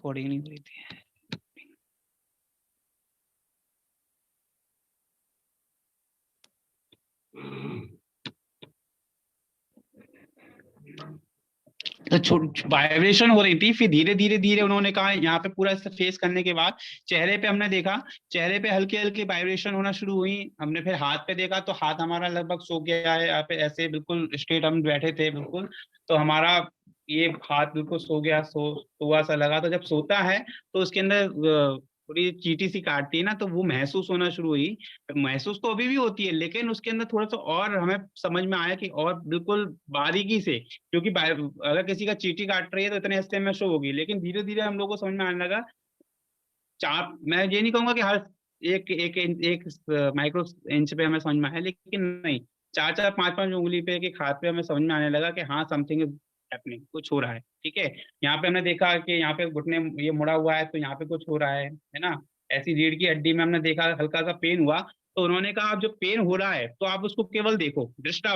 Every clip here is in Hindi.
रिकॉर्डिंग नहीं हो रही थी। तो वाइब्रेशन हो रही थी, फिर धीरे धीरे धीरे उन्होंने कहा, यहाँ पे पूरा फेस करने के बाद चेहरे पे हमने देखा, चेहरे पे हल्के हल्के वाइब्रेशन होना शुरू हुई। हमने फिर हाथ पे देखा तो हाथ हमारा लगभग सो गया है, यहाँ पे ऐसे बिल्कुल स्ट्रेट हम बैठे थे बिल्कुल, तो हमारा ये हाथ बिल्कुल सो गया, सोआ सा लगा। तो जब सोता है तो उसके अंदर थोड़ी चींटी सी काटती है ना, तो वो महसूस होना शुरू हुई। महसूस तो अभी भी होती है, लेकिन उसके अंदर थोड़ा सा और हमें समझ में आया कि और बिल्कुल बारीकी से, क्योंकि अगर किसी का चींटी काट रही है तो इतने हिस्से में शो होगी, लेकिन धीरे धीरे हम लोग को समझ में आने लगा। चार, मैं ये नहीं कहूंगा कि हर एक एक एक माइक्रो इंच पे हमें समझ में आया, लेकिन नहीं, चार चार पांच पांच उंगली पे एक हाथ पे हमें समझ में आने लगा कि हाँ समथिंग इज हैपनिंग, कुछ हो रहा है। ठीक है, यहाँ पे हमने देखा कि यहाँ पे घुटने ये मुड़ा हुआ है, तो यहाँ पे कुछ हो रहा है ना। ऐसी रीढ़ की हड्डी में हमने देखा हल्का सा पेन हुआ, तो उन्होंने कहा आप जो पेन हो रहा है तो आप उसको केवल देखो, दृष्टा,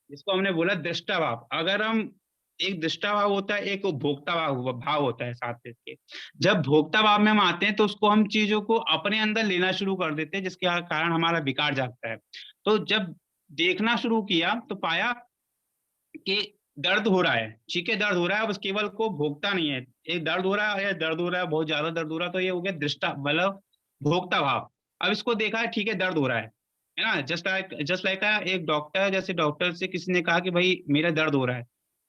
जिसको हमने बोला दृष्टा भाव। अगर हम, एक दृष्टा भाव होता है, एक उपभोक्ता भाव होता है साथ में इसके। जब भोक्ता भाव में हम आते हैं तो उसको हम चीजों को अपने अंदर लेना शुरू कर देते हैं, जिसके कारण हमारा विकार जागता है। तो जब देखना शुरू किया तो पाया कि दर्द हो रहा है, ठीक है, दर्द हो रहा है, बस केवल को भोगता नहीं है, एक दर्द हो रहा है, दर्द हो रहा है, बहुत ज्यादा दर्द हो रहा है, तो ये हो गया दृष्टा मतलब भोक्ता भाव। अब इसको देखा है, ठीक है दर्द हो रहा है ना, जस्ट लाइक एक डॉक्टर, जैसे डॉक्टर से किसी ने कहा कि भाई मेरा दर्द हो रहा है,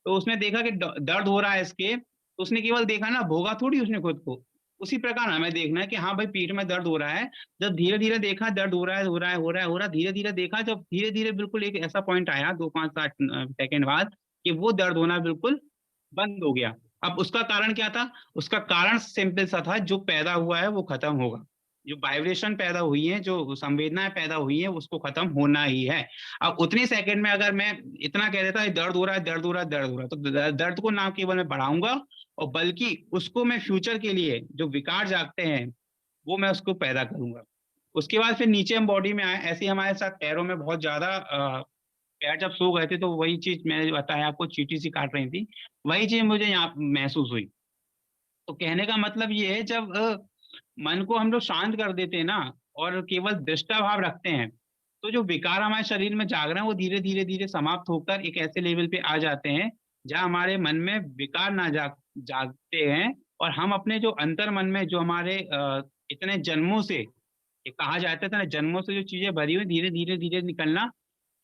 तो उसने देखा कि दर्द हो रहा है इसके, तो उसने केवल देखा ना, भोगा थोड़ी उसने खुद को। उसी प्रकार हमें देखना है कि हाँ भाई पीठ में दर्द हो रहा है। जब धीरे धीरे देखा दर्द हो रहा है, हो रहा है, हो रहा है, हो रहा है, धीरे धीरे देखा, जब धीरे धीरे बिल्कुल एक ऐसा पॉइंट आया 2 5 7 सेकंड बाद कि वो दर्द होना बिल्कुल बंद हो गया। अब उसका कारण क्या था? उसका कारण सिंपल सा था, जो पैदा हुआ है वो खत्म होगा, जो वाइब्रेशन पैदा हुई है, जो संवेदनाएं पैदा हुई है, उसको खत्म होना ही है। अब उतने सेकंड में अगर मैं इतना कह देता है दर्द हो रहा है, दर्द हो रहा है, दर्द हो रहा है, तो दर्द को ना केवल मैं बढ़ाऊंगा, और बल्कि उसको मैं फ्यूचर के लिए जो विकार जागते हैं वो मैं उसको पैदा करूंगा। उसके बाद फिर नीचे हम बॉडी में आए, ऐसे ही हमारे साथ पैरों में बहुत ज्यादा पैर जब सो गए थे, तो वही चीज मैंने जो बताया आपको, चींटी सी काट रही थी, वही चीज मुझे यहाँ महसूस हुई। तो कहने का मतलब ये है, जब मन को हम लोग शांत कर देते हैं ना, और केवल दृष्टा भाव रखते हैं, तो जो विकार हमारे शरीर में जाग रहे हैं वो धीरे धीरे धीरे समाप्त होकर एक ऐसे लेवल पे आ जाते हैं जहाँ हमारे मन में विकार ना जागते हैं, और हम अपने जो अंतर मन में जो हमारे इतने जन्मों से, ये कहा जाता था ना, जन्मों से जो चीजें भरी हुई धीरे धीरे धीरे निकलना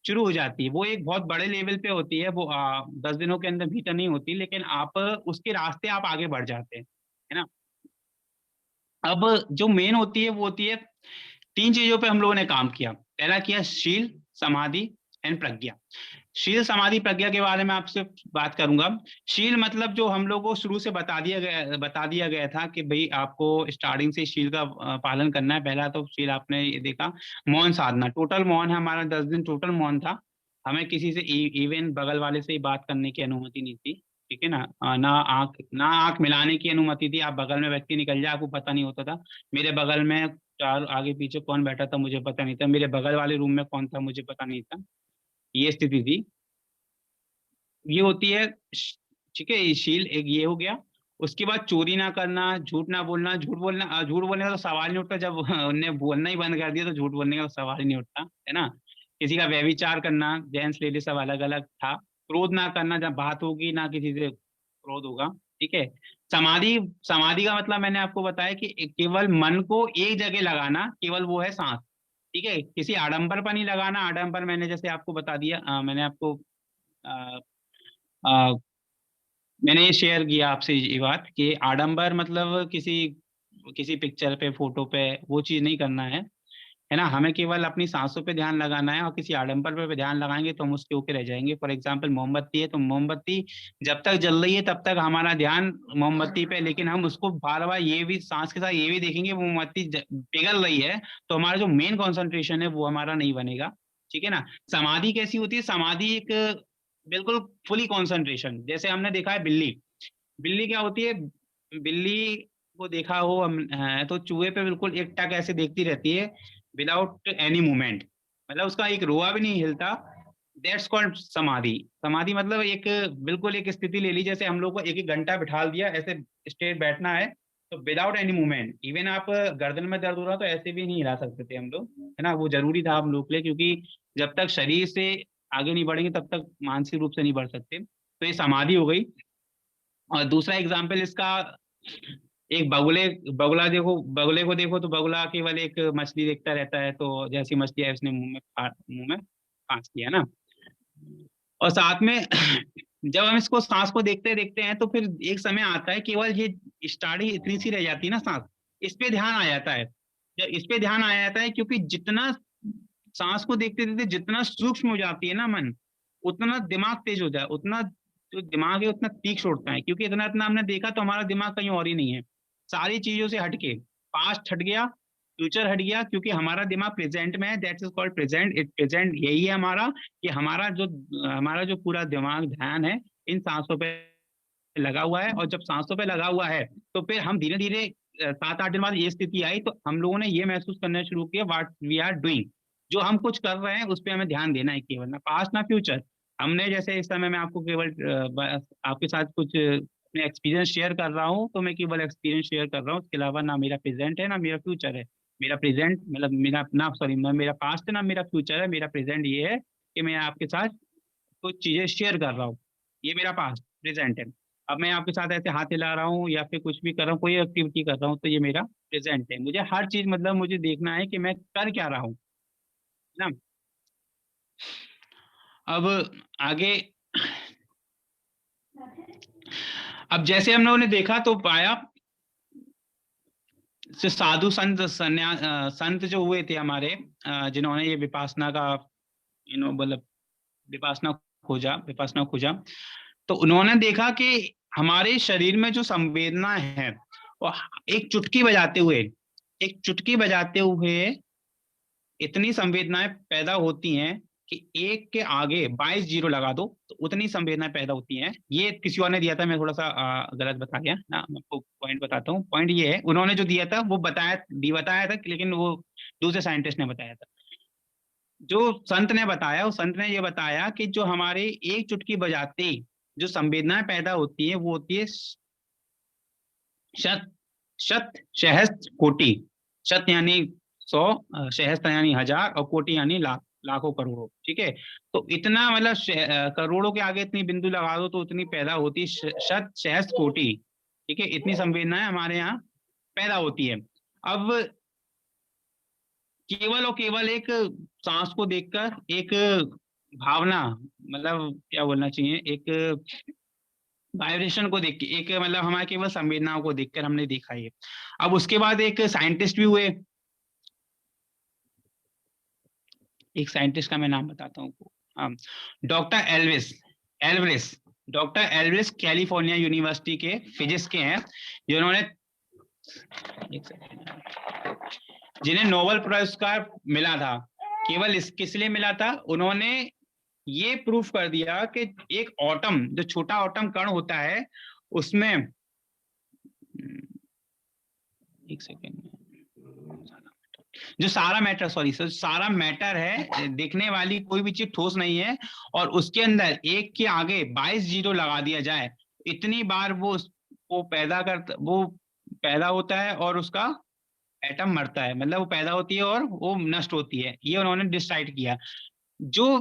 शुरू हो जाती है। वो एक बहुत बड़े लेवल पे होती है, वो 10 दिनों के अंदर भीतर नहीं होती, लेकिन आप उसके रास्ते आप आगे बढ़ जाते हैं, है ना। अब जो मेन होती है वो होती है, 3 चीजों पे हम लोगों ने काम किया। पहला किया शील, समाधि एंड प्रज्ञा। शील समाधि प्रज्ञा के बारे में आपसे बात करूंगा। शील मतलब जो हम लोगों को शुरू से बता दिया गया था कि भाई आपको स्टार्टिंग से शील का पालन करना है। पहला तो शील आपने ये देखा, मौन साधना, टोटल मौन है हमारा, 10 दिन टोटल मौन था। हमें किसी से इवन बगल वाले से ही बात करने की अनुमति नहीं थी, ठीक है ना। ना आंख मिलाने की अनुमति थी। आप बगल में व्यक्ति निकल जाए आपको पता नहीं होता था। मेरे बगल में चार आगे पीछे कौन बैठा था मुझे पता नहीं था, मेरे बगल वाले रूम में कौन था मुझे पता नहीं था। ये स्थिति थी, ये होती है ठीक है, ये शील एक ये हो गया। उसके बाद चोरी ना करना, झूठ ना बोलना। झूठ बोलने का तो सवाल नहीं उठता, जब उनने बोलना ही बंद कर दिया तो झूठ बोलने का तो सवाल ही नहीं उठता, है ना। किसी का व्यभिचार करना, जेंट्स लेडीज सब अलग अलग था। क्रोध ना करना, जब बात होगी ना किसी से क्रोध होगा, ठीक है। समाधि, समाधि का मतलब मैंने आपको बताया कि केवल मन को एक जगह लगाना, केवल वो है सांस, ठीक है। किसी आडंबर पर नहीं लगाना। आडंबर मैंने जैसे आपको बता दिया, मैंने आपको अ, अ, मैंने ये शेयर किया आपसे ये बात कि आडंबर मतलब किसी किसी पिक्चर पे, फोटो पे वो चीज नहीं करना है ना। हमें केवल अपनी सांसों पे ध्यान लगाना है, और किसी आडंबर पे ध्यान लगाएंगे तो हम उसके ऊपर रह जाएंगे। फॉर एग्जाम्पल मोमबत्ती है, तो मोमबत्ती जब तक जल रही है तब तक हमारा ध्यान मोमबत्ती पे, लेकिन हम उसको बार बार ये भी सांस के साथ ये भी देखेंगे वो मोमबत्ती पिघल रही है, तो हमारा जो मेन कंसंट्रेशन है वो हमारा नहीं बनेगा, ठीक है ना। समाधि कैसी होती है? समाधि एक बिल्कुल फुली कंसंट्रेशन, जैसे हमने देखा है बिल्ली, बिल्ली क्या होती है, बिल्ली को देखा हो हम, तो चूहे पे बिल्कुल एक टक ऐसे देखती रहती है विदाउट एनी मूवमेंट, मतलब उसका एक रोआ भी नहीं हिलता, दैट्स कॉल्ड समाधि। समाधि मतलब एक बिल्कुल एक स्थिति ले ली, जैसे हम लोग को एक घंटा बिठा दिया, ऐसे स्ट्रेट बैठना है, तो विदाउट एनी मूवमेंट, इवन आप गर्दन में दर्द हो रहा तो ऐसे भी नहीं हिला सकते थे हम लोग, है ना। वो जरूरी था हम लोग के लिए, क्योंकि जब तक शरीर से आगे नहीं बढ़ेंगे तब तक मानसिक रूप से नहीं बढ़ सकते। तो ये समाधि हो गई। और दूसरा एग्जाम्पल इसका, एक बगुले, बगुला देखो, बगुले को देखो तो बगुला केवल एक मछली देखता रहता है, तो जैसी मछली है उसने मुंह में फांस किया ना। और साथ में जब हम इसको सांस को देखते देखते हैं तो फिर एक समय आता है, केवल ये स्टार्टिंग इतनी सी रह जाती है ना सांस, इस पे ध्यान आ जाता है। जब इस पे ध्यान आ जाता है, क्योंकि जितना सांस को देखते देखते जितना सूक्ष्म हो जाती है ना मन, उतना दिमाग तेज हो जाए, उतना जो दिमाग है उतना तीक्ष्ण उठता है, क्योंकि इतना इतना हमने देखा तो हमारा दिमाग कहीं और ही नहीं है, सारी चीजों से हटके। पास्ट हट गया, फ्यूचर हट गया, क्योंकि हमारा दिमाग प्रेजेंट में है, that is called present. It present यही है हमारा, कि हमारा जो पूरा दिमाग ध्यान है इन सांसों पे लगा हुआ है। और जब सांसों पे लगा हुआ है तो फिर हम धीरे धीरे 7-8 दिन बाद ये स्थिति आई, तो हम लोगों ने ये महसूस करना शुरू किया व्हाट वी आर डूइंग, जो हम कुछ कर रहे हैं उस पर हमें ध्यान देना है, केवल ना पास्ट ना फ्यूचर। हमने जैसे इस समय मैं आपको केवल आपके साथ कुछ अपने एक्सपीरियंस शेयर कर रहा हूँ, तो मैं केवल एक्सपीरियंस शेयर कर रहा हूँ, उसके अलावा ना मेरा प्रेजेंट है ना मेरा फ्यूचर है। मेरा प्रेजेंट मतलब मेरा ना, सॉरी, ना मेरा पास्ट है ना मेरा फ्यूचर है। मेरा प्रेजेंट ये है कि मैं आपके साथ कुछ चीजें शेयर कर रहा हूँ, ये मेरा पास्ट प्रेजेंट है। अब मैं आपके साथ ऐसे हाथ हिला रहा हूँ या फिर कुछ भी कर रहा हूँ, कोई एक्टिविटी कर रहा हूँ, तो ये मेरा प्रेजेंट है। मुझे हर चीज मतलब मुझे देखना है कि मैं कर क्या रहा हूँ, है ना। अब आगे, अब जैसे हम लोगों ने देखा तो पाया, साधु संत संत जो हुए थे हमारे, जिन्होंने ये विपासना का मतलब विपासना खोजा, तो उन्होंने देखा कि हमारे शरीर में जो संवेदना है वो एक चुटकी बजाते हुए, एक चुटकी बजाते हुए इतनी संवेदनाएं पैदा होती हैं कि एक के आगे 22 जीरो लगा दो तो उतनी संवेदनाएं पैदा होती हैं। ये किसी और ने दिया था, मैं थोड़ा सा गलत बता गया ना, मैं आपको पॉइंट बताता हूँ। पॉइंट ये है, उन्होंने जो दिया था वो बताया था, लेकिन वो दूसरे साइंटिस्ट ने बताया था। जो संत ने बताया, उस संत ने ये बताया कि जो हमारे एक चुटकी बजाते ही जो संवेदनाएं पैदा होती है वो होती है शत शत सहस्त्र कोटि। शत यानी 100, सहस्त्र यानी 1000, और कोटि यानी लाख, लाखों करोड़ों, ठीक है। तो इतना मतलब करोड़ों के आगे इतनी बिंदु लगा दो तो उतनी पैदा होती शत सहस्त्र कोटि, ठीक है। इतनी संवेदनाएं हमारे यहाँ पैदा होती है। अब केवल और केवल एक सांस को देखकर, एक भावना, मतलब क्या बोलना चाहिए, एक वाइब्रेशन को देख के, एक मतलब हमारे केवल संवेदनाओं को देखकर हमने देखा ये। अब उसके बाद एक साइंटिस्ट भी हुए, एक साइंटिस्ट का मैं नाम बताता हूँ, हाँ, doctor Elvis Elvis doctor Elvis California university के फिजिक्स के हैं, जिन्होंने जिन्हें नोबेल पुरस्कार मिला था। केवल इस किस लिए मिला था, उन्होंने ये प्रूफ कर दिया कि एक एटम, जो छोटा एटम कण होता है उसमें, एक सेकेंड, जो सारा मैटर, सॉरी सर, सारा मैटर है, देखने वाली कोई भी चीज ठोस नहीं है, और उसके अंदर एक के आगे 22 जीरो लगा दिया जाए, इतनी बार वो वो पैदा होता है और उसका एटम मरता है, मतलब वो पैदा होती है और वो नष्ट होती है। ये उन्होंने डिसाइड किया। जो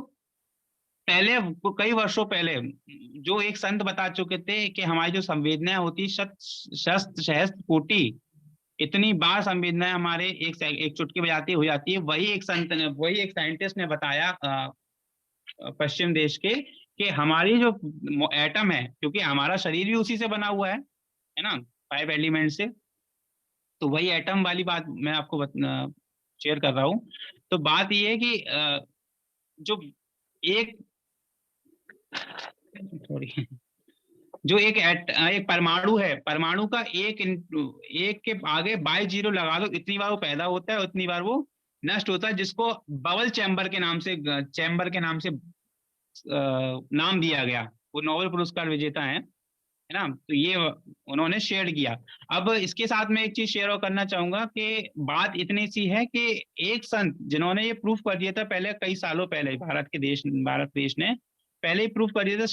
पहले कई वर्षों पहले जो एक संत बता चुके थे कि हमारी जो संवेदनाएं होती शत शस्त्र सहस्त्र कोटि, इतनी बार संवेदनाएं हमारे एक चुटकी बजाती हो जाती है, वही एक साइंटिस्ट ने बताया पश्चिम देश के, कि हमारी जो एटम है, क्योंकि हमारा शरीर भी उसी से बना हुआ है ना, 5 एलिमेंट से, तो वही एटम वाली बात मैं आपको शेयर कर रहा हूँ। तो बात ये है कि जो एक थोड़ी जो एक परमाणु है, परमाणु का एक के आगे 22 जीरो लगा दो, इतनी बार वो पैदा होता है, उतनी बार वो नष्ट होता है, जिसको बबल चैम्बर के नाम से नाम दिया गया। वो नोबेल पुरस्कार विजेता है, है ना। तो ये उन्होंने शेयर किया। अब इसके साथ में एक चीज शेयर और करना चाहूंगा कि बात इतनी सी है कि एक संत जिन्होंने ये प्रूफ कर दिया था पहले, कई सालों पहले, भारत देश ने पहले ही प्रूफ कर दिया था,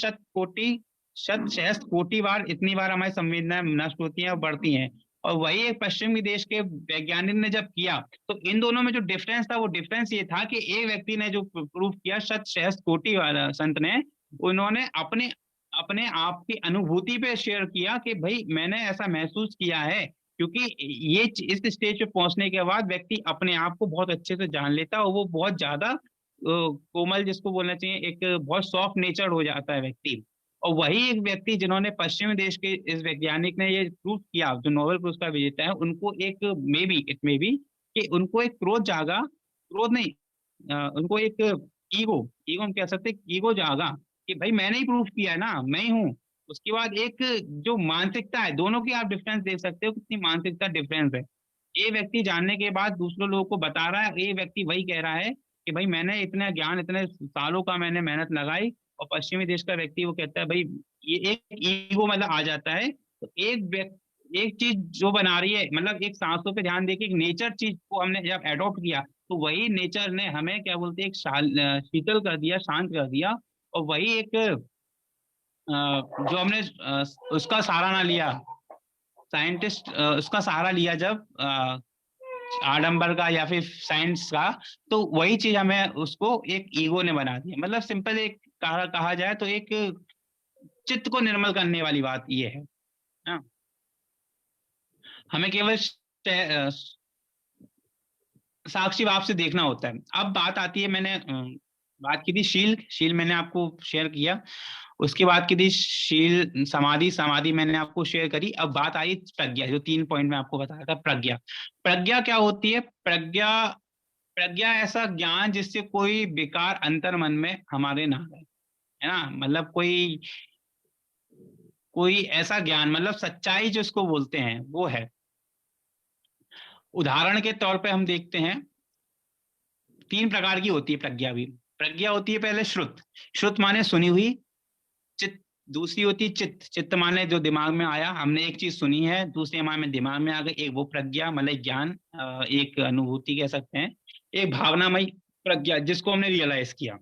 शत सहस्त्र कोटि बार, इतनी बार हमारी संवेदनाएं नष्ट होती हैं और बढ़ती हैं। और वही एक पश्चिमी देश के वैज्ञानिक ने जब किया, तो इन दोनों में जो डिफरेंस था, वो डिफरेंस ये था कि एक व्यक्ति ने जो प्रूफ किया, शत सहस्त्र कोटि वाला संत ने, उन्होंने अपने अपने आप की अनुभूति पे शेयर किया कि भाई मैंने ऐसा महसूस किया है। क्योंकि ये इस स्टेज पे पहुंचने के बाद व्यक्ति अपने आप को बहुत अच्छे से जान लेता है, और वो बहुत ज्यादा कोमल, जिसको बोलना चाहिए, एक बहुत सॉफ्ट नेचर हो जाता है व्यक्ति। और वही एक व्यक्ति जिन्होंने पश्चिमी देश के इस वैज्ञानिक ने ये प्रूव किया, जो नोबेल पुरस्कार विजेता है, उनको एक इट मे बी कि उनको एक क्रोध जागा, क्रोध नहीं, उनको एक ईगो ईगो हम कह सकते हैं, ईगो जागा कि भाई मैंने ही प्रूफ किया है ना, मैं ही हूँ। उसके बाद एक जो मानसिकता है, दोनों की आप डिफरेंस देख सकते हो, कितनी मानसिकता डिफरेंस है। ये व्यक्ति जानने के बाद दूसरों लोगों को बता रहा है, ये व्यक्ति वही कह रहा है कि भाई मैंने इतना ज्ञान, इतने सालों का मैंने मेहनत लगाई। और पश्चिमी देश का व्यक्ति वो कहता है भाई, ये एक ईगो मतलब आ जाता है। तो एक चीज जो बना रही है, मतलब एक सांसों पे ध्यान देके एक नेचर चीज को हमने जब एडॉप्ट किया, तो वही नेचर ने हमें क्या बोलते हैं, एक शीतल कर दिया, शांत कर दिया। और वही एक जो हमने उसका सहारा ना लिया, साइंटिस्ट उसका सहारा लिया जब आडंबर का या फिर साइंस का, तो वही चीज हमें उसको एक ईगो ने बना दिया। मतलब सिंपल एक कहा जाए तो एक चित्त को निर्मल करने वाली बात ये है ना। हमें केवल साक्षी भाव से देखना होता है। अब बात आती है, मैंने बात की थी शील, मैंने आपको शेयर किया। उसके बाद की थी शील, समाधि, मैंने आपको शेयर करी। अब बात आई प्रज्ञा, जो 3 पॉइंट में आपको बताया था। प्रज्ञा, प्रज्ञा क्या होती है? प्रज्ञा प्रज्ञा ऐसा ज्ञान जिससे कोई विकार अंतर मन में हमारे ना रहे, है ना। मतलब कोई कोई ऐसा ज्ञान, मतलब सच्चाई जिसको बोलते हैं, वो है। उदाहरण के तौर पे हम देखते हैं, 3 प्रकार की होती है प्रज्ञा भी। प्रज्ञा होती है पहले श्रुत, माने सुनी हुई। चित्त, दूसरी होती है चित्त, माने जो दिमाग में आया, हमने एक चीज सुनी है, दूसरे हमारे दिमाग में आ गई, एक वो प्रज्ञा मतलब ज्ञान, एक अनुभूति कह सकते हैं। एक भावनामयी प्रज्ञा, जिसको हमने रियलाइज किया।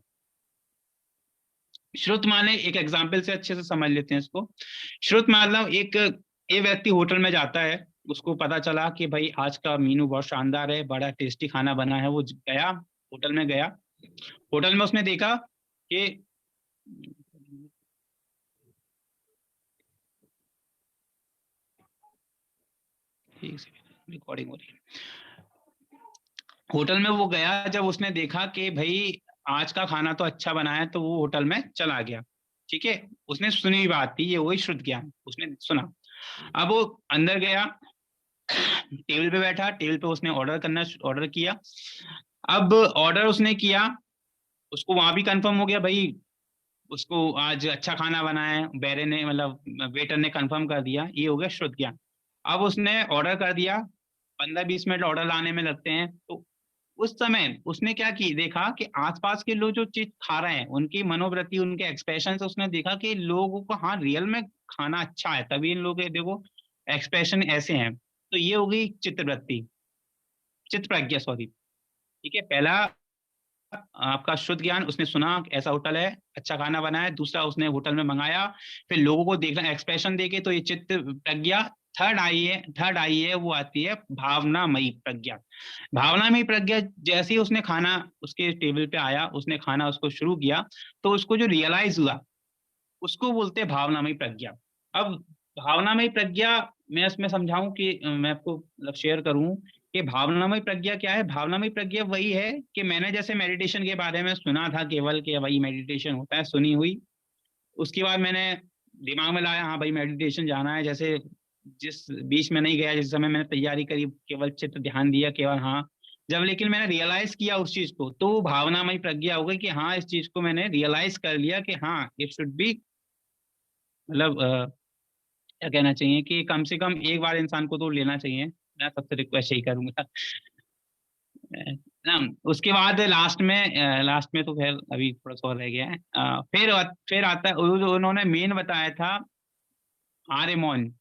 श्रुत माने, एक एग्जाम्पल से अच्छे से समझ लेते हैं इसको। श्रुत मतलब एक व्यक्ति होटल में जाता है, उसको पता चला कि भाई आज का मीनू बहुत शानदार है, बड़ा टेस्टी खाना बना है। वो गया, होटल में गया, होटल में उसने देखा कि रिकॉर्डिंग हो रही है। होटल में वो गया, जब उसने देखा कि भाई आज का खाना तो अच्छा बना है, तो वो होटल में चला गया। ठीक है, उसने सुनी बात थी, ये वही शुद्ध ज्ञान, उसने सुना। अब वो अंदर गया, टेबल पे बैठा, टेबल पे उसने ऑर्डर किया। अब ऑर्डर उसने किया, उसको वहां भी कंफर्म हो गया भाई, उसको आज अच्छा खाना बना है, बैरे ने मतलब वेटर ने कंफर्म कर दिया, ये हो गया शुद्ध ज्ञान। अब उसने ऑर्डर कर दिया, 15-20 मिनट ऑर्डर लाने में लगते हैं। तो उस समय उसने क्या की, देखा कि आसपास के लोग जो चीज खा रहे हैं, उनकी मनोवृत्ति, उनके एक्सप्रेशन से उसने देखा कि लोगों को हाँ रियल में खाना अच्छा है, तभी इन लोगों के देखो एक्सप्रेशन ऐसे हैं। तो ये हो गई चित्तवृत्ति, चित्त प्रज्ञा, सॉरी। ठीक है, पहला आपका शुद्ध ज्ञान, उसने सुना ऐसा होटल है, अच्छा खाना बना है। दूसरा, उसने होटल में मंगाया, फिर लोगों को देखना, एक्सप्रेशन देके, तो ये चित्त प्रज्ञा। थर्ड आई है, वो आती है भावनामयी प्रज्ञा। भावनामयी प्रज्ञा, जैसे ही उसने खाना उसके टेबल पे आया, उसने खाना उसको शुरू किया, तो उसको जो रियलाइज हुआ, उसको बोलते हैं भावनामयी प्रज्ञा। अब भावनामयी प्रज्ञा, मैं इसमें समझाऊं कि मैं आपको मतलब शेयर करूं कि भावनामयी प्रज्ञा क्या है। भावनामयी प्रज्ञा वही है कि मैंने जैसे मेडिटेशन के बारे में सुना था केवल, कि भाई मेडिटेशन होता है, सुनी हुई। उसके बाद मैंने दिमाग में लाया, हाँ भाई मेडिटेशन जाना है। जैसे जिस बीच में नहीं गया, जिस समय मैंने तैयारी करी, केवल चित्त ध्यान दिया, केवल हाँ। जब लेकिन मैंने रियलाइज किया उस चीज को, तो वो भावनामयी प्रज्ञा हो गई कि हाँ, इस चीज को मैंने रियलाइज कर लिया कि हाँ, इट शुड बी, मतलब क्या कहना चाहिए कि कम से कम एक बार इंसान को तो लेना चाहिए। मैं सबसे रिक्वेस्ट यही करूंगा। ना, उसके बाद लास्ट में तो खैर अभी थोड़ा सा और रह गया है। फिर आता है, उन्होंने मेन बताया था आर्यमोन।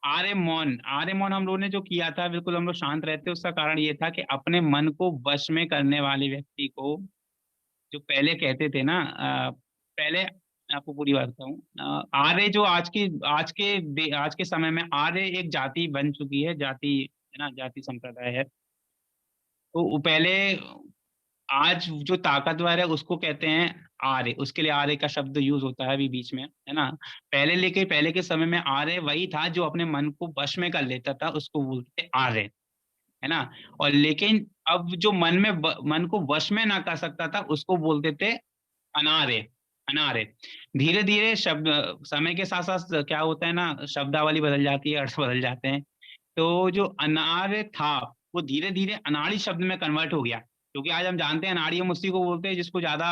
आर्यमोन, आर्यमोन हम लोगों ने जो किया था, बिल्कुल हम लोग शांत रहते, उसका कारण ये था कि अपने मन को वश में करने वाले व्यक्ति को, जो पहले कहते थे ना, पहले आपको पूरी बात बताऊं, आर्य जो आज के समय में आर्य एक जाति बन चुकी है, जाति है ना, जाति संप्रदाय है। तो वो पहले, आज जो ताकतवर है उसको कहते हैं आर्य, उसके लिए आर्य का शब्द यूज होता है अभी बीच में, है ना। पहले के समय में आर्य वही था जो अपने मन को वश में कर लेता था, उसको बोलते थे आर्य, है ना। और लेकिन अब जो मन को वश में ना कर सकता था, उसको बोलते थे अनार्य, अनार्य। धीरे धीरे शब्द, समय के साथ साथ क्या होता है ना, शब्दावली बदल जाती है, अर्थ बदल जाते हैं। तो जो अनार्य था, वो धीरे धीरे अनाड़ी शब्द में कन्वर्ट हो गया, क्योंकि आज हम जानते हैं अनाड़ी हम उसी को बोलते हैं जिसको ज्यादा,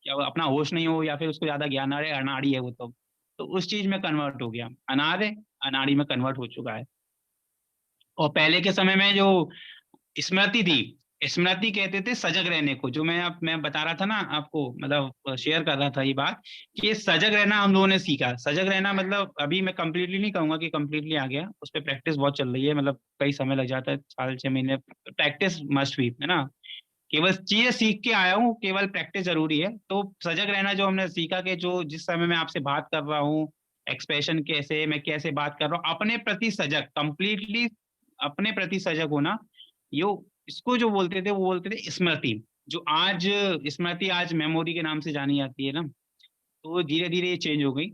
क्या वो अपना होश नहीं हो, या फिर उसको ज्यादा ज्ञान, अरे अनाड़ी है वो तो उस चीज में कन्वर्ट हो गया, अनार्य अनाड़ी में कन्वर्ट हो चुका है। और पहले के समय में जो स्मृति थी, स्मृति कहते थे सजग रहने को, जो मैं बता रहा था ना आपको, मतलब शेयर कर रहा था ये बात, कि ये सजग रहना हम लोगों ने सीखा। सजग रहना मतलब, अभी मैं कंप्लीटली नहीं कहूंगा कि कंप्लीटली आ गया, उस पर प्रैक्टिस बहुत चल रही है, मतलब कई समय लग जाता है, 4-6 महीने प्रैक्टिस मस्ट भी, है ना। केवल चीजें सीख के आया हूँ, केवल प्रैक्टिस जरूरी है। तो सजग रहना जो हमने सीखा, कि जो जिस समय मैं आपसे बात कर रहा हूँ, एक्सप्रेशन कैसे, मैं कैसे बात कर रहा हूँ, अपने प्रति सजग, कंप्लीटली अपने प्रति सजग होना, यो इसको जो बोलते थे, वो बोलते थे स्मृति। जो आज स्मृति आज मेमोरी के नाम से जानी जाती है ना, तो धीरे धीरे ये चेंज हो गई।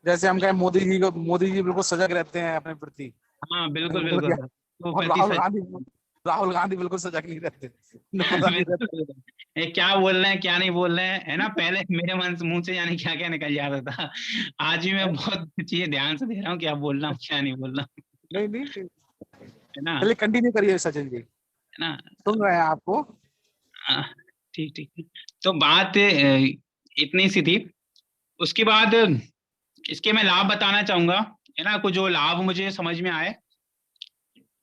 जैसे हम कहें मोदी जी बिल्कुल सजग रहते हैं अपने प्रति, हाँ बिल्कुल बिल्कुल बिल्कुल, क्या। तो और प्रति राहुल गांधी बिल्कुल सजग नहीं रहते, उन्हें पता नहीं रहता। बिल्कुल। ये क्या बोल रहे हैं क्या नहीं बोल रहे हैं, है ना। पहले मेरे मन से, मुंह से जाने क्या क्या निकल जाता था। आज भी मैं बहुत चीजें ध्यान से दे रहा हूँ, क्या बोल रहा हूँ क्या नहीं बोल रहा हूँ, नहीं नहीं, है ना, चलिए कंटिन्यू करिए सचिन जी, है ना। सुन रहे हैं आपको। हाँ, ठीक ठीक ठीक। तो बात इतनी सी थी। उसके बाद इसके मैं लाभ बताना चाहूंगा, है ना, कुछ जो लाभ मुझे समझ में आए,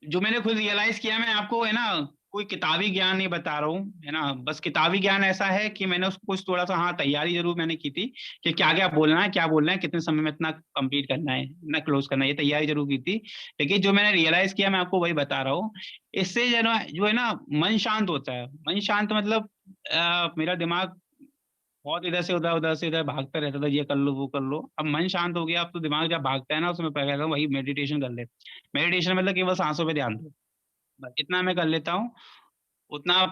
जो मैंने खुद रियलाइज किया। मैं आपको, है ना, कोई किताबी ज्ञान नहीं बता रहा हूँ, है ना। बस किताबी ज्ञान ऐसा है कि मैंने उसको कुछ थोड़ा सा, हाँ, तैयारी जरूर मैंने की थी, कि क्या क्या बोलना है, क्या बोलना है, कितने समय में इतना कंप्लीट करना है, ना क्लोज करना है, ये तैयारी जरूर की थी। लेकिन जो मैंने रियलाइज किया, मैं आपको वही बता रहा हूँ। इससे जो है ना, मन शांत होता है। मन शांत मतलब, मेरा दिमाग बहुत इधर से उधर, उधर से इधर भागता रहता था, ये कर लो वो कर लो। अब मन शांत हो गया, अब तो दिमाग जब भागता है ना, उसमें कहता हूँ वही मेडिटेशन कर ले। मेडिटेशन मतलब केवल सांसों पे ध्यान दो, बस इतना मैं कर लेता हूँ। उतना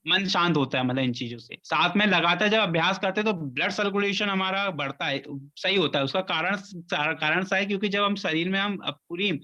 मन शांत होता है, मतलब इन चीजों से। साथ में लगातार जब अभ्यास करते हैं, तो ब्लड सर्कुलेशन हमारा बढ़ता है, सही होता है। उसका कारण सा है, क्योंकि जब हम शरीर में, हम पूरी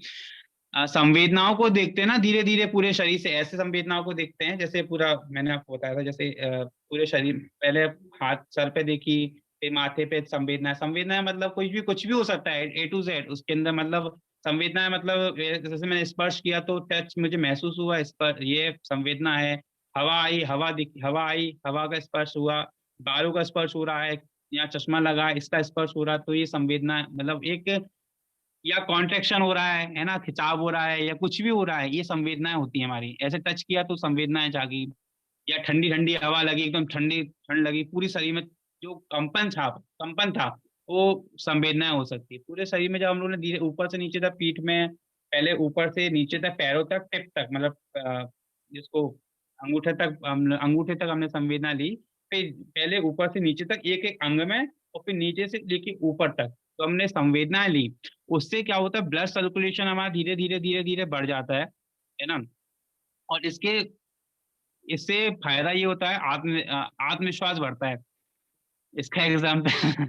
संवेदनाओं को देखते हैं ना, धीरे धीरे पूरे शरीर से, ऐसे संवेदनाओं को देखते हैं जैसे पूरा, मैंने आपको बताया था, जैसे पूरे शरीर, पहले हाथ सर पे देखी, फिर माथे पे संवेदना। संवेदना मतलब कुछ भी हो सकता है, A to Z उसके अंदर, मतलब संवेदना है, मतलब जैसे मैंने स्पर्श किया तो टच मुझे महसूस हुआ, स्पर्श ये संवेदना है। हवा आई, हवा दिखी, हवा आई, हवा का स्पर्श हुआ। बालों का स्पर्श हो रहा है, या चश्मा लगा, इसका स्पर्श हो रहा है, तो ये संवेदना है। मतलब एक, या कॉन्ट्रेक्शन हो रहा है ना, खिंचाव हो रहा है, या कुछ भी हो रहा है, ये संवेदनाएं होती है हमारी। ऐसे टच किया तो संवेदनाएं जागी, या ठंडी ठंडी हवा लगी, एकदम ठंडी ठंड लगी पूरी शरीर में, जो कंपन था, वो संवेदनाएं हो सकती है पूरे शरीर में। जब हम लोगों ने धीरे ऊपर से नीचे तक, पीठ में पहले ऊपर से नीचे तक, पैरों तक, टिप तक, मतलब जिसको अंगूठे तक हमने संवेदना ली। फिर पहले ऊपर से नीचे तक एक एक अंग में, और फिर नीचे से लेके ऊपर तक, तो हमने संवेदनाएं ली। उससे क्या होता है, ब्लड सर्कुलेशन हमारा धीरे धीरे धीरे धीरे बढ़ जाता है ना। और इससे फायदा ये होता है, आत्मविश्वास बढ़ता है। इसका एग्जाम्पल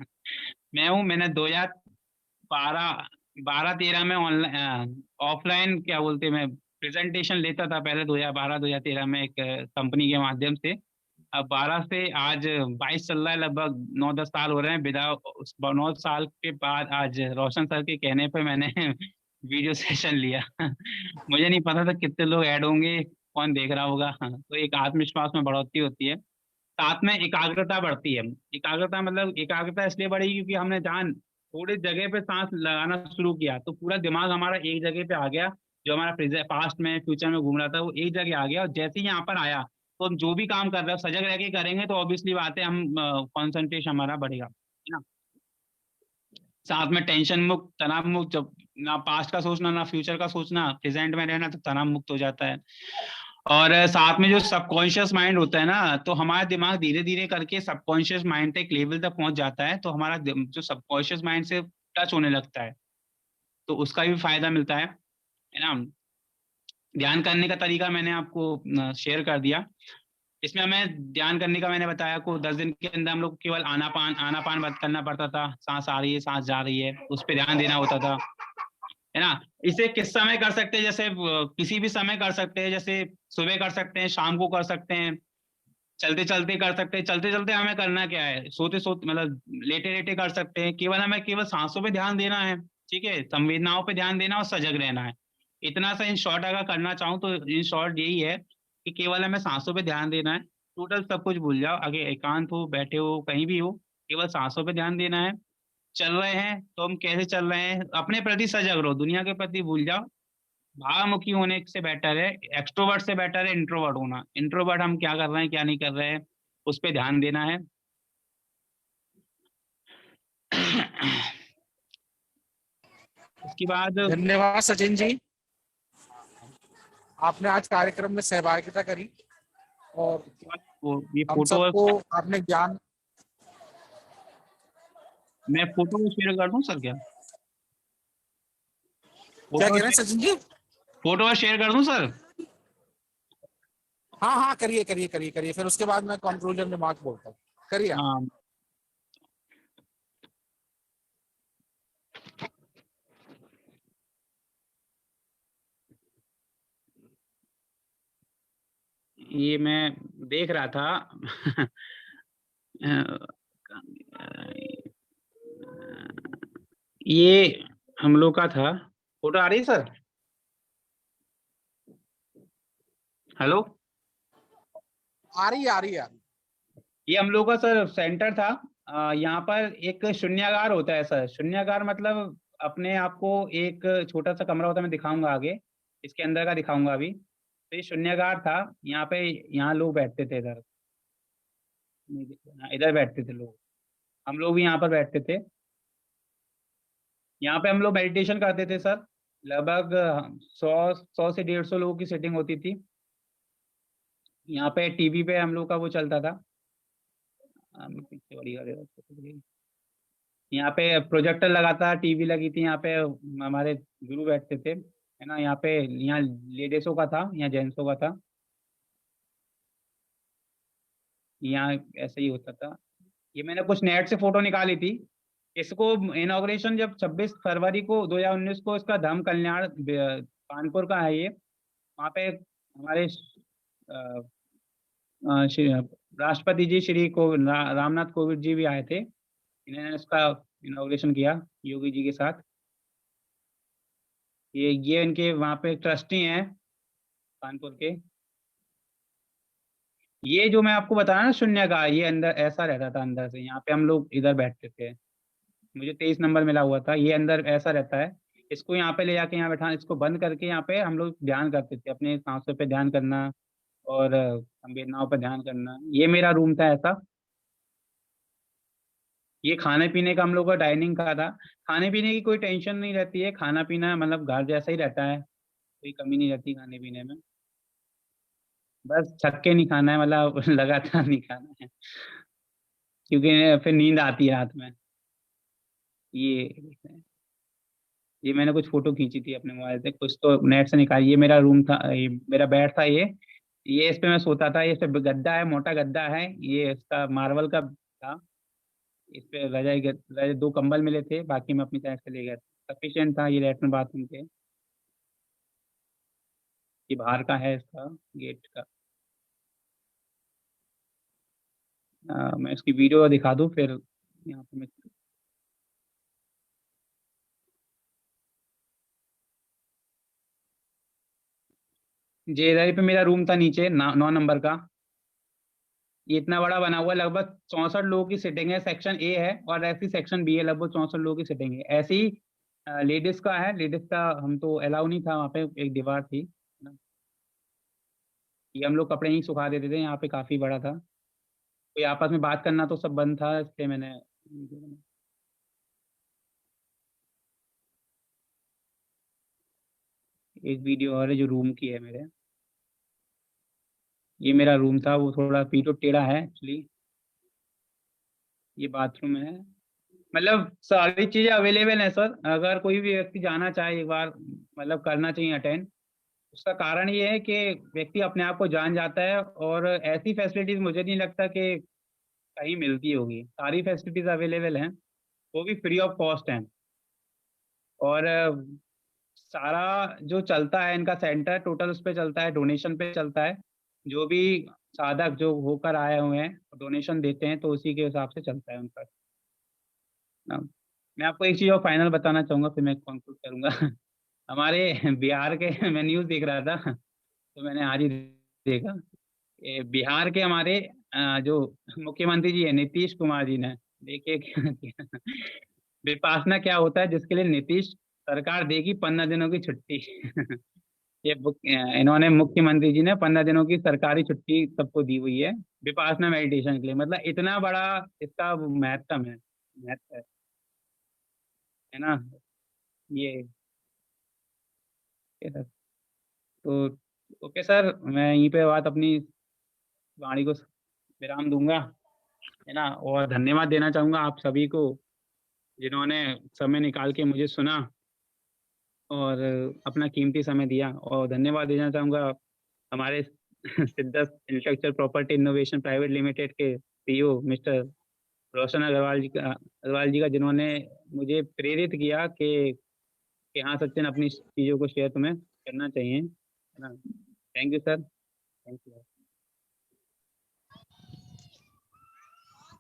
मैंने 2012 12-13 में ऑनलाइन, ऑफलाइन क्या बोलते हैं, मैं प्रेजेंटेशन लेता था पहले, 2012-2013 में, एक कंपनी के माध्यम से। अब 12 से आज 22 चल रहा है, लगभग 9-10 साल हो रहे हैं। बिना उस 9 साल के बाद, आज रोशन सर के कहने पे मैंने वीडियो सेशन लिया। मुझे नहीं पता था कितने लोग ऐड होंगे, कौन देख रहा होगा। तो एक आत्मविश्वास में बढ़ोतरी होती है। साथ में एकाग्रता बढ़ती है। एकाग्रता मतलब, एकाग्रता इसलिए बढ़ी क्योंकि हमने जान थोड़ी जगह पे सांस लगाना शुरू किया, तो पूरा दिमाग हमारा एक जगह पे आ गया। जो हमारा पास्ट में, फ्यूचर में घूम रहा था, वो एक जगह आ गया। और जैसे ही यहाँ पर आया, तो हम जो भी काम कर रहे हो सजग रह के करेंगे, तो ऑब्वियसली बात है, हम कंसंट्रेशन हमारा बढ़ेगा, है ना। साथ में टेंशन मुक्त, तनाव मुक्त, जब ना पास्ट का सोचना ना फ्यूचर का सोचना, प्रेजेंट में रहना, तो तनाव मुक्त हो जाता है। और साथ में जो सबकॉन्शियस माइंड होता है ना, तो हमारा दिमाग धीरे धीरे करके सबकॉन्शियस माइंड तक लेवल तक पहुंच जाता है, तो हमारा जो सबकॉन्शियस माइंड से टच होने लगता है, तो उसका भी फायदा मिलता है ना। ध्यान करने का तरीका मैंने आपको शेयर कर दिया। इसमें हमें ध्यान करने का मैंने बताया को 10 दिन के अंदर हम लोग केवल आनापान बंद करना पड़ता था, सांस आ रही है सांस जा रही है उस पर ध्यान देना होता था, है ना। इसे किस समय कर सकते हैं, जैसे किसी भी समय कर सकते हैं, जैसे सुबह कर सकते हैं, शाम को कर सकते हैं, चलते चलते कर सकते हैं। चलते चलते हमें करना क्या है, सोते सोते मतलब लेटे लेटे कर सकते हैं, केवल हमें केवल सांसों पे ध्यान देना है, ठीक है, संवेदनाओं पे ध्यान देना और सजग रहना है। इतना सा इन शॉर्ट अगर करना चाहूँ तो इन शॉर्ट यही है कि केवल हमें सांसों पे ध्यान देना है, टोटल सब कुछ भूल जाओ, आगे एकांत हो बैठे हो कहीं भी हो, केवल सांसों पे ध्यान देना है। चल रहे हैं तो हम कैसे चल रहे हैं, अपने प्रति सजग रहो, दुनिया के प्रति भूल जाओ। भावमुखी होने से बेटर है, एक्सट्रोवर्ट से बेटर है इंट्रोवर्ट होना। इंट्रोवर्ट हम क्या कर रहे हैं क्या नहीं कर रहे हैं उस पर ध्यान देना है। उसके बाद धन्यवाद सचिन जी, आपने आज कार्यक्रम में सहभागिता करी और वो ये हम फोटो, सबको आपने ज्ञान। मैं फोटो शेयर कर दूं सर क्या, क्या कह फोटो रहे हैं सचिन जी? फोटो शेयर कर दूं सर। हाँ हाँ, करिए करिए करिए करिए, फिर उसके बाद मैं कंक्लूजन रिमार्क बोलता हूँ। करिए आप। हाँ, ये मैं देख रहा था। ये हम लोग का था, फोटो आ रही है सर, हेलो। आ रही है आ रही है आ रही है। ये हम लोग का सर सेंटर था। यहाँ पर एक शून्यागार होता है सर, शून्यागार मतलब अपने आप को एक छोटा सा कमरा होता है, मैं दिखाऊंगा आगे, इसके अंदर का दिखाऊंगा अभी। तो ये शून्यागार था, यहाँ पे यहाँ लोग बैठते थे इधर, नहीं हाँ, इधर बैठते थे लोग, हम लोग भी यहाँ पर बैठते थे। यहाँ पे हम लोग मेडिटेशन करते थे सर, लगभग 100 से 150 लोगों की सीटिंग होती थी। यहाँ पे टीवी पे हम लोग का वो चलता था। मैं पीछे बड़ी आ रही है। यहाँ पे प्रोजेक्टर लगा था, टीवी लगी थी, यहाँ पे हमारे गुरु बैठते थे, है ना। यहाँ पे यहाँ लेडीजों का था, यहाँ जेंट्सों का था, यहाँ ऐसे ही होता था। ये मैंने कुछ नेट से फोटो निकाली थी। इसको इनॉग्रेशन जब 26 फरवरी को 2019 को इसका धर्म कल्याण कानपुर का है ये। वहाँ पे हमारे अ, राष्ट्रपति जी श्री को रामनाथ कोविंद जी भी आए थे, इन्होंने इसका इनॉग्रेशन किया योगी जी के साथ। ये इनके वहाँ पे ट्रस्टी हैं कानपुर के। ये जो मैं आपको बताया ना शून्य का, ये अंदर ऐसा रहता था, अंदर से यहाँ पे हम लोग इधर बैठते थे। मुझे 23 नंबर मिला हुआ था, ये अंदर ऐसा रहता है। इसको यहाँ पे ले जाके यहाँ बैठा, इसको बंद करके यहाँ पे हम लोग ध्यान करते थे, अपने सांसों पे ध्यान करना और संवेदनाओं पर ध्यान करना। ये मेरा रूम था ऐसा। ये खाने पीने का हम लोग का डाइनिंग का था। खाने पीने की कोई टेंशन नहीं रहती है, खाना पीना मतलब घर जैसा ही रहता है, कोई कमी नहीं रहती खाने पीने में। बस थक के नहीं खाना है, मतलब लगातार नहीं खाना है, क्योंकि फिर नींद आती है रात में। ये ये मैंने कुछ फोटो खींची थी अपने मोबाइल से, कुछ तो नेट से निकाली। ये मेरा रूम था, ये मेरा बेड था ये इस पे मैं सोता था। ये इस पे गद्दा है, मोटा गद्दा है, ये इसका मार्बल का था। इस पे रजाई 2 कंबल मिले थे, बाकी मैं अपनी साइड से ले गया था, सफिशियंट था। ये लेटरिन बाथरूम के, ये बाहर का है इसका गेट का। मैं इसकी वीडियो दिखा दूं फिर, यहाँ पे मैं जे इधर पे मेरा रूम था नीचे 9 नंबर का। ये इतना बड़ा बना हुआ है, लगभग 64 लोगों की सिटिंग है, सेक्शन ए है, और ऐसी सेक्शन बी है, लगभग 64 लोगों की सिटिंग है। ऐसे ही लेडीज का है, लेडीज का हम तो अलाउ नहीं था, वहाँ पे एक दीवार थी ना। ये हम लोग कपड़े ही सुखा देते थे, यहाँ पे काफी बड़ा था, कोई आपस में बात करना तो सब बंद था, इसलिए मैंने एक वीडियो और है जो रूम की है मेरे। ये मेरा रूम था, वो थोड़ा पीछे टेढ़ा है एक्चुअली। ये बाथरूम है। मतलब सारी चीजें अवेलेबल है सर, अगर कोई भी व्यक्ति जाना चाहे एक बार मतलब करना चाहिए अटेंड। उसका कारण ये है कि व्यक्ति अपने आप को जान जाता है, और ऐसी फैसिलिटीज मुझे नहीं लगता कि कहीं मिलती होगी। सारी फैसिलिटीज अवेलेबल हैं, वो भी फ्री ऑफ कॉस्ट हैं। और सारा जो चलता है इनका सेंटर टोटल उस पे चलता है, डोनेशन पे चलता है। जो भी साधक जो होकर आए हुए हैं डोनेशन देते हैं, तो उसी के हिसाब से चलता है उनका। हाँ। मैं आपको एक चीज और फाइनल बताना चाहूंगा, फिर मैं कंक्लूड करूंगा। हमारे बिहार के मैं न्यूज देख रहा था, तो मैंने आज ही देखा। बिहार के हमारे जो मुख्यमंत्री जी है नीतीश कुमार जी ने, देखिए विपासना क्या होता है जिसके लिए नीतीश सरकार देगी 15 दिनों की छुट्टी। इन्होंने मुख्यमंत्री जी ने 15 दिनों की सरकारी छुट्टी सबको दी हुई है विपासना मेडिटेशन के लिए। मतलब इतना बड़ा इसका महत्व है, महत्व है ना। ये ये सर। तो ओके सर, मैं यहीं पे बात अपनी वाणी को विराम दूंगा, है ना। और धन्यवाद देना चाहूंगा आप सभी को जिन्होंने समय निकाल के मुझे सुना और अपना कीमती समय दिया। और धन्यवाद देना चाहूंगा हमारे Siddhast infrastructure property innovation private limited के सीईओ मिस्टर रोशन अग्रवाल जी का, जिन्होंने मुझे प्रेरित किया कि हाँ सचिन, अपनी चीज़ों को शेयर तुम्हें करना चाहिए, है ना। Thank you sir, thank you.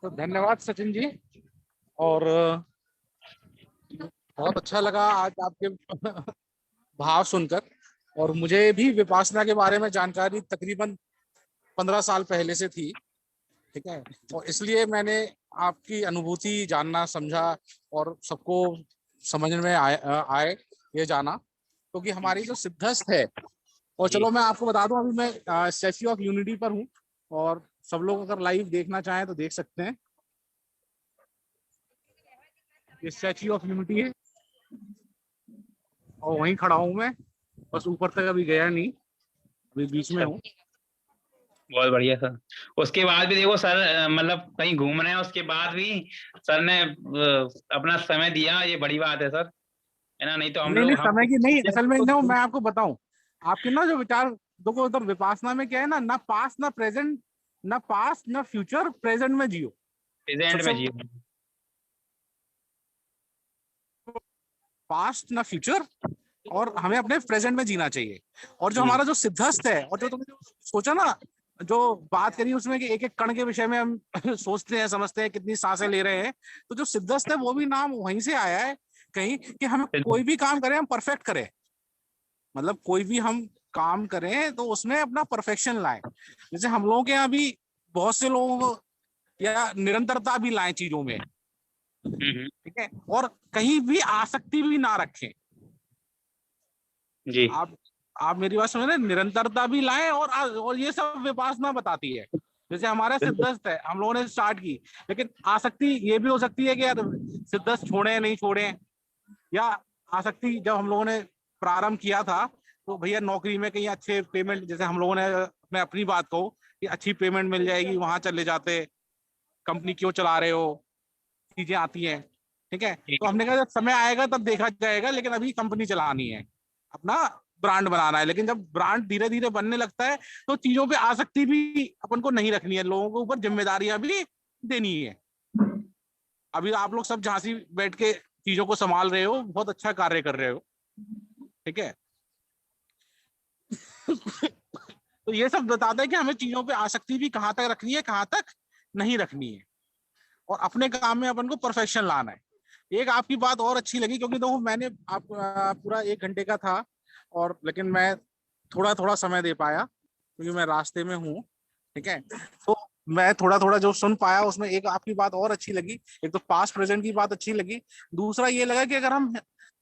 तो धन्यवाद सचिन जी। और बहुत अच्छा लगा आज आपके भाव सुनकर। और मुझे भी विपासना के बारे में जानकारी तकरीबन 15 साल पहले से थी। ठीक है, और इसलिए मैंने आपकी अनुभूति जानना समझा और सबको समझ में आए ये जाना, क्योंकि हमारी जो सिद्धस्त है। और जी चलो मैं आपको बता दूं, अभी मैं स्टैच्यू ऑफ यूनिटी पर हूँ, और सब लोग अगर लाइव देखना चाहें तो देख सकते हैं। ये स्टैच्यू ऑफ यूनिटी है, और वहीं खड़ा हूँ मैं, बस ऊपर तक अभी गया नहीं, अभी बीच में अच्छा, हूँ। बहुत बढ़िया सर। उसके बाद भी देखो सर, मतलब कहीं घूम रहे हैं उसके बाद भी सर ने अपना समय दिया, ये बड़ी बात है सर, है ना। नहीं तो हम नहीं नहीं, लोग हम समय की नहीं, असल में ना तो मैं आपको बताऊं, आपके ना जो विचार देखो, उधर विपासना में क्या है ना पास ना प्रेजेंट, ना पास ना फ्यूचर, प्रेजेंट में जियो प्रेजेंट सबसे। में जियो। पास्ट ना फ्यूचर, और हमें अपने प्रेजेंट में जीना चाहिए। और जो हम्म, हमारा जो सिद्धस्त है, और जो तुमने जो सोचा ना, जो बात करी उसमें कि एक एक कण के विषय में हम सोचते हैं, समझते हैं कितनी सांसें ले रहे हैं, तो जो सिद्धस्त है वो भी नाम वहीं से आया है कहीं, कि हम कोई भी काम करें हम परफेक्ट करें। मतलब कोई भी हम काम करें तो उसमें अपना परफेक्शन लाएं। जैसे हम लोगों के यहाँ भी बहुत से लोग या निरंतरता भी लाएं चीजों में। हम्म, ठीक है, और कहीं भी आसक्ति भी ना रखें। जी आप मेरी बात समझ रहे हैं? निरंतरता भी लाएं, और ये सब विपासना बताती है। जैसे हमारे बिल्कुल। सिद्धस्त है, हम लोगों ने स्टार्ट की, लेकिन आसक्ति ये भी हो सकती है कि यार सिद्धस्त छोड़े नहीं छोड़े, या आसक्ति जब हम लोगों ने प्रारंभ किया था तो भैया नौकरी में कहीं अच्छे पेमेंट, जैसे हम लोगों ने, मैं अपनी बात कहूँ कि अच्छी पेमेंट मिल जाएगी वहां चले जाते, कंपनी क्यों चला रहे हो, चीजें आती हैं। ठीक है, तो ठीक हमने कहा जब समय आएगा तब देखा जाएगा, लेकिन अभी कंपनी चलानी है, अपना ब्रांड बनाना है। लेकिन जब ब्रांड धीरे धीरे बनने लगता है तो चीजों पे आसक्ति भी अपन को नहीं रखनी है, लोगों के ऊपर जिम्मेदारियां भी देनी है। अभी आप लोग सब झांसी बैठ के चीजों को संभाल रहे हो, बहुत अच्छा कार्य कर रहे हो। ठीक है, तो ये सब बताता है कि हमें चीजों पे आसक्ति भी कहाँ तक रखनी है, कहाँ तक नहीं रखनी है, और अपने काम में अपन को परफेक्शन लाना है। एक आपकी बात और अच्छी लगी, क्योंकि देखो मैंने पूरा 1 घंटे का था, और लेकिन मैं थोड़ा थोड़ा समय दे पाया क्योंकि मैं रास्ते में हूँ। ठीक है, तो मैं थोड़ा थोड़ा जो सुन पाया उसमें एक आपकी बात और अच्छी लगी। एक तो पास्ट प्रेजेंट की बात अच्छी लगी, दूसरा ये लगा कि अगर हम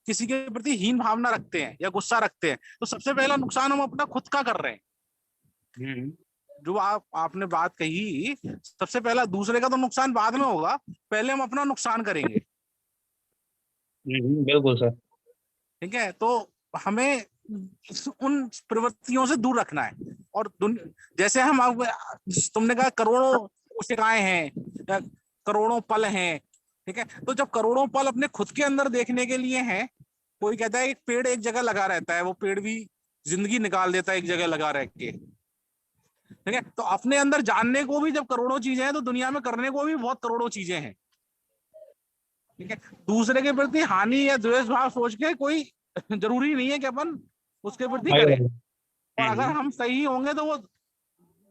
किसी के प्रति हीन भावना रखते हैं या गुस्सा रखते हैं तो सबसे पहला नुकसान हम अपना खुद का कर रहे हैं। हम्म, जो आपने बात कही, सबसे पहला, दूसरे का तो नुकसान बाद में होगा, पहले हम अपना नुकसान करेंगे। बिल्कुल सर। ठीक है, तो हमें उन प्रवृत्तियों से दूर रखना है। और जैसे हम तुमने कहा करोड़ों कोशिकाएं हैं, करोड़ों पल हैं, ठीक है, तो जब करोड़ों पल अपने खुद के अंदर देखने के लिए हैं, कोई कहता है एक पेड़ एक जगह लगा रहता है, वो पेड़ भी जिंदगी निकाल देता है एक जगह लगा रह के, ठीक है, तो अपने अंदर जानने को भी जब करोड़ों चीजें हैं, तो दुनिया में करने को भी बहुत करोड़ों चीजें हैं, ठीक है। दूसरे के प्रति हानि या द्वेष भाव सोच के कोई जरूरी नहीं है कि अपन उसके प्रति करें। और अगर हम सही होंगे तो वो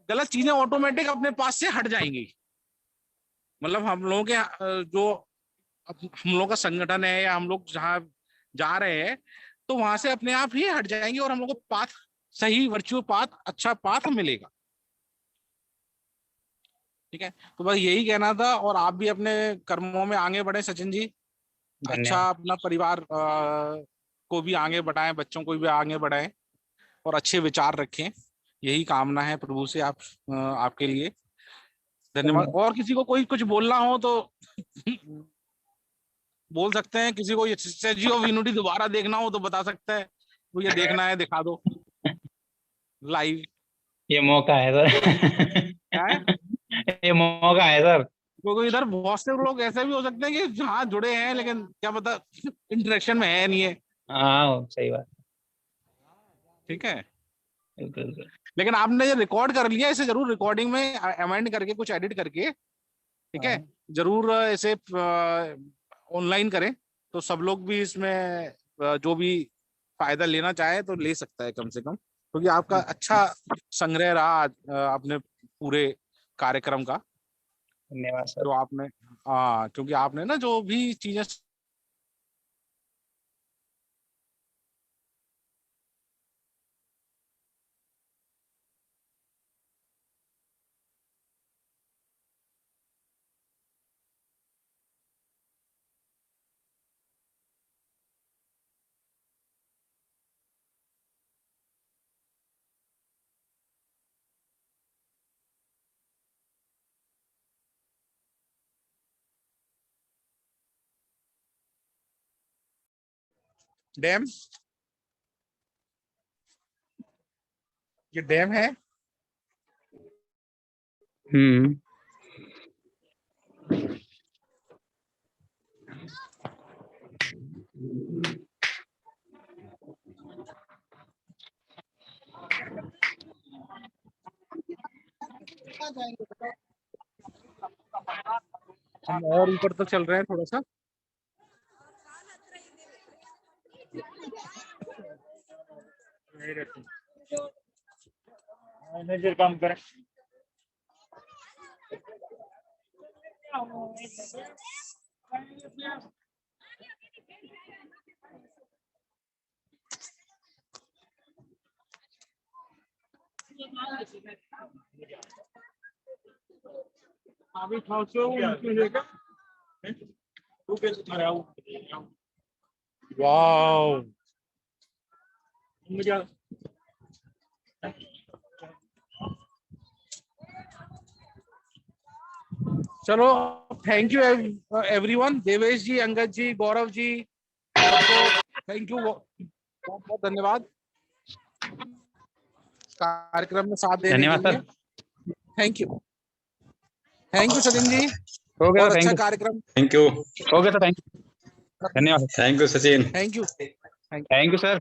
गलत चीजें ऑटोमेटिक अपने पास से हट जाएंगी। मतलब हम लोगों के जो हम लोग का संगठन है या हम लोग जहाँ जा रहे हैं, तो वहां से अपने आप ही हट जाएंगे और हम लोग को पाथ, सही वर्चुअल पाथ, अच्छा पाथ मिलेगा, ठीक है। तो बस यही कहना था। और आप भी अपने कर्मों में आगे बढ़े सचिन जी, अच्छा अपना परिवार को भी आगे बढ़ाएं, बच्चों को भी आगे बढ़ाएं और अच्छे विचार रखें, यही कामना है प्रभु से आपके लिए। धन्यवाद। और किसी को कोई कुछ बोलना हो तो बोल सकते हैं। किसी को ये स्टैच्यू ऑफ यूनिटी दोबारा देखना हो तो बता सकता है, वो ये देखना है दिखा दो लाइव। ये मौका है सर। ये मौका है सर। क्योंकि इधर बहुत से लोग ऐसे भी हो सकते हैं कि हाँ जुड़े हैं, लेकिन क्या पता इंटरेक्शन में है नहीं है। हाँ सही बात, ठीक है। बिल्कुल। लेकिन आपने ये रिकॉर्ड कर लिया, इसे जरूर रिकॉर्डिंग में अमेंड करके कुछ एडिट करके, ठीक है, जरूर इसे ऑनलाइन करें, तो सब लोग भी इसमें जो भी फायदा लेना चाहे तो ले सकता है कम से कम, क्योंकि आपका अच्छा संग्रह रहा अपने पूरे कार्यक्रम का। धन्यवाद सर। जो आपने, हाँ, क्योंकि आपने ना जो भी चीजें डैम, ये डैम है। हम और ऊपर तक चल रहे हैं थोड़ा सा। मैनेजर काम करें। अभी वाओ, मुझे चलो, thank you everyone. Devesh ji, Angad ji, Gaurav ji, thank you, बहुत बहुत धन्यवाद कार्यक्रम में साथ देने के लिए। Thank you, thank you Sachin ji, बहुत अच्छा कार्यक्रम। Thank you. Okay sir, thank you, धन्यवाद। Thank you Sachin. Thank you, thank you sir.